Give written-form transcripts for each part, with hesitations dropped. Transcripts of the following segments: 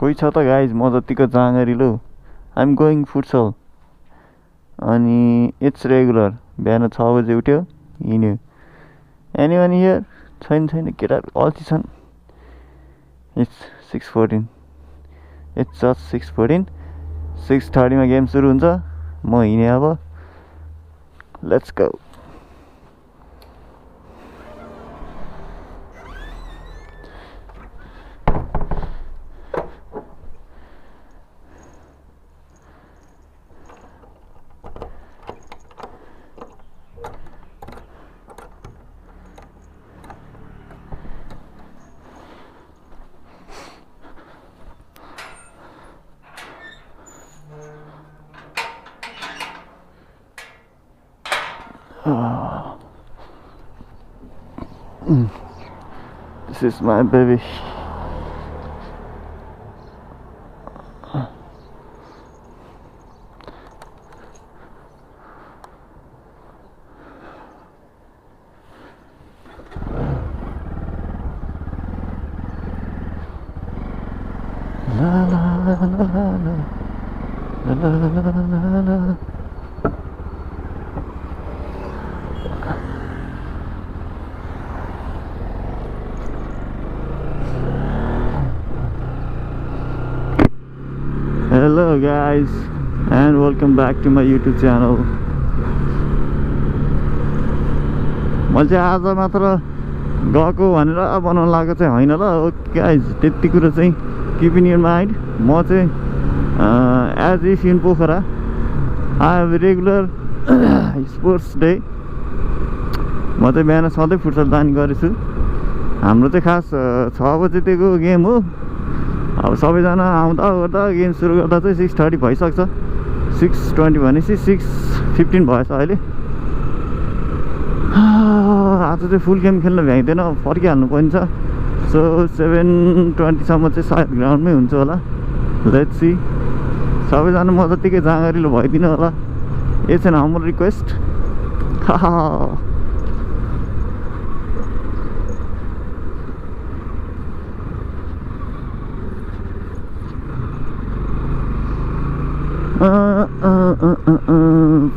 कोही छ त गाइज म जतिको जाँगरिलो आइएम गोइङ फुटसल अनि इट्स रेगुलर बिहान 6 बजे उठ्यो हिँड्यो एनीवन हियर छैन केटाहरू अल्छी छन् इट्स 6:14 इट्स जस्ट 6:14 6:30 मा गेम सुरु हुन्छ म हिँडेँ अब let's go This is my baby. La la la la la la la la. Hello guys and welcome back to my YouTube channel. मैले आज मात्र गएको भनेर बनाउन लागेको चाहिँ होइन ल ओके गाइज त्यति कुरा चाहिँ किप इन योर माइन्ड म चाहिँ as if in Pokhara I have regular sports day म चाहिँ बिहान सधैँ फुटसल जाने गरेछु हाम्रो चाहिँ खास 6 बजेदेखिको गेम हो अब सबैजना आउँदा ओर्दा गेम सुरु गर्दा चाहिँ 6:30 भइसक्छ 6:20 भनेपछि 6:15 भएछ अहिले आज चाहिँ फुल गेम खेल्न भ्याइँदैन फर्किहाल्नु पर्ने छ सो 7:20 सम्म चाहिँ सायद ग्राउन्डमै हुन्छ होला लेट्स सी सबैजना म जतिकै जाँगरिलो भइदिनु होला यो चाहिँ हाम्रो रिक्वेस्ट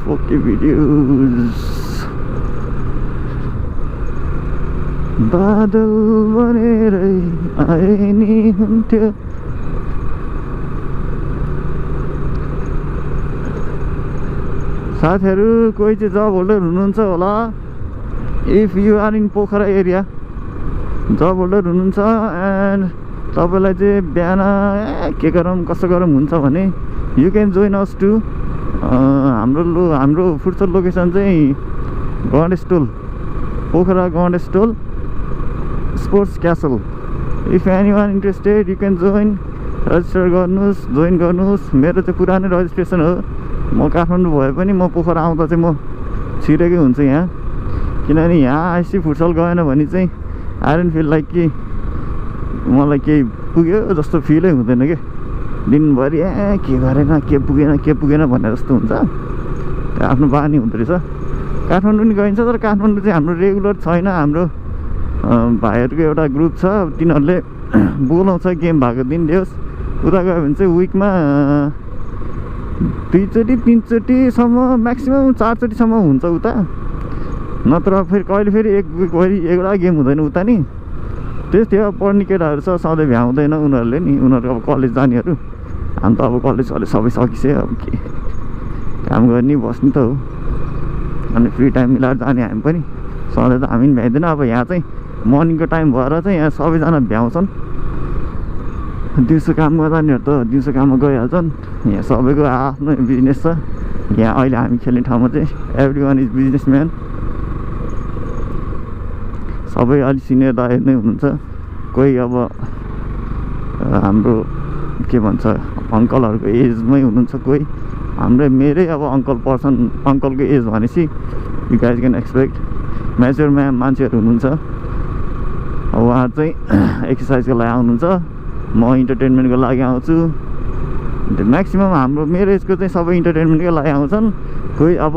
Funky videos बादल बनेरै आए नि हुन्थ्यो साथीहरू कोही चाहिँ जब होल्डर हुनुहुन्छ होला if you are in Pokhara area job holder हुनुहुन्छ एन्ड तपाईँलाई चाहिँ बिहान के गरौँ कसो गरौँ हुन्छ भने you can join us to हाम्रो फुटसल लोकेसन चाहिँ Ganeshtol Pokhara Ganeshtol sports castle if any one interested you can join register गर्नुहोस् जोइन गर्नुहोस् मेरो चाहिँ पुरानो रजिस्ट्रेसन हो म काठमाडौँ भए पनि म पोखरा आउँदा चाहिँ म छिरेकै हुन्छु यहाँ किनभने यहाँ आइसी फुटसल गएन भने चाहिँ आई डोन्ट फिल लाइक कि मलाई केही पुग्यो जस्तो फिलै हुँदैन कि दिनभरि के गरेन के पुगेन भनेर जस्तो हुन्छ त्यो आफ्नो बानी हुँदो रहेछ काठमाडौँ पनि गइन्छ तर काठमाडौँ चाहिँ हाम्रो रेगुलर छैन हाम्रो भाइहरूको एउटा ग्रुप छ तिनीहरूले बोलाउँछ गेम भएको दिन ल्याओस् उता गयो भने चाहिँ विकमा 2चोटि 3चोटिसम्म म्याक्सिमम् 4चोटिसम्म हुन्छ उता नत्र फेरि कहिले फेरि एउटा गेम हुँदैन उता नि त्यो पढ्ने केटाहरू छ सधैँ भ्याउँदैन उनीहरूले नि उनीहरू अब कलेज जानेहरू हामी त अब कलेजहरूले सबै सकिसक्यो अब के काम गर्ने बस्ने त हो अनि फ्री टाइम मिलाएर जाने हामी पनि सधैँ त हामी पनि भ्याइँदैन अब यहाँ चाहिँ मर्निङको टाइम भएर चाहिँ यहाँ सबैजना भ्याउँछन् दिउँसो काम गर्दानीहरू त दिउँसो काममा गइहाल्छन् यहाँ सबैको आफ्नो बिजनेस छ यहाँ अहिले हामी खेल्ने ठाउँमा चाहिँ एभ्री वान इज बिजनेसम्यान सबै अलिक सिनियर दाइ नै हुनुहुन्छ कोही अब हाम्रो के भन्छ अङ्कलहरूको एजमै हुनुहुन्छ कोही हाम्रै मेरै अब अङ्कलको एज भनेपछि you guys can expect mature मान्छेहरू हुनुहुन्छ अब उहाँहरू चाहिँ एक्सर्साइजको लागि आउनुहुन्छ म इन्टरटेनमेन्टको लागि आउँछु म्याक्सिमम् हाम्रो मेरो एजको चाहिँ सबै इन्टरटेनमेन्टकै लागि आउँछन् कोही अब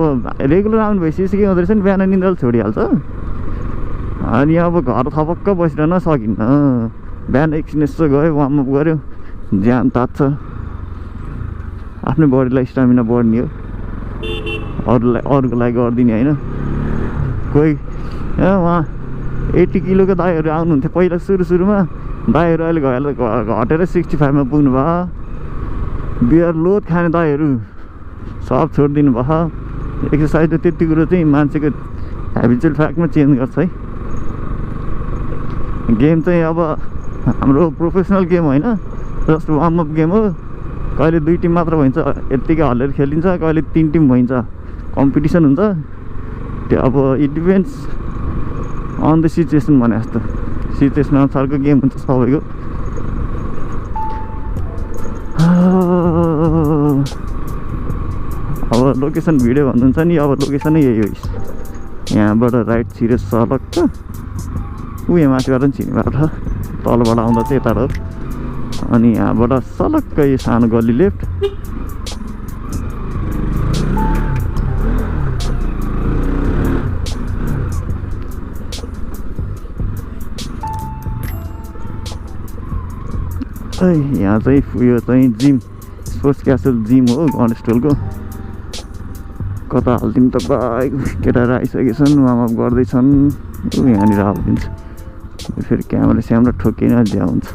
रेगुलर आउनु भइसकेपछि के हुँदो रहेछ नि बिहान निन्द्रा छोडिहाल्छ अनि अब घर थपक्क बसिरहन सकिन्न बिहान एकछिन यसो गयो वार्मअप गऱ्यो ज्यान तात्छ आफ्नै बडीलाई स्टामिना बढ्ने हो अरूको लागि गरिदिने होइन कोही उहाँ 80 किलोको दाइहरू आउनुहुन्थ्यो पहिला सुरुमा दाइहरू अहिले घटेर 65 मा पुग्नु भयो बियर लोड खाने दाइहरू सब छोडिदिनु भयो एक्सर्साइज त त्यति कुरो चाहिँ मान्छेको हेबिचुअल फ्याक्टमा चेन्ज गर्छ है गेम चाहिँ अब हाम्रो प्रोफेसनल गेम होइन जस्ट वार्मअप गेम हो कहिले 2 टिम मात्र भइन्छ यत्तिकै हलेर खेलिन्छ कहिले 3 टिम भइन्छ कम्पिटिसन हुन्छ त्यो अब it depends on the situation भने जस्तो सिचुएसन अनुसारको गेम हुन्छ सबैको अब लोकेसन भिडियो भन्नुहुन्छ नि अब लोकेसनै यही हो यहाँबाट राइट छिरे सलक्क यहाँ माथिबाट पनि छिने बाटो तलबाट आउँदा चाहिँ यता हो अनि यहाँबाट सलक्क यो सानो गल्ली लेफ्ट यहाँ चाहिँ यो चाहिँ जिम स्पोर्ट्स क्यासल जिम हो गणेशटोलको कता हालिदिउँ त भाइ केटाहरू आइसकेछन् वार्मअप गर्दैछन् यहाँनिर हालिदिन्छ फेरि क्यामेरा स्यामेरा ठोकिन ज्या हुन्छ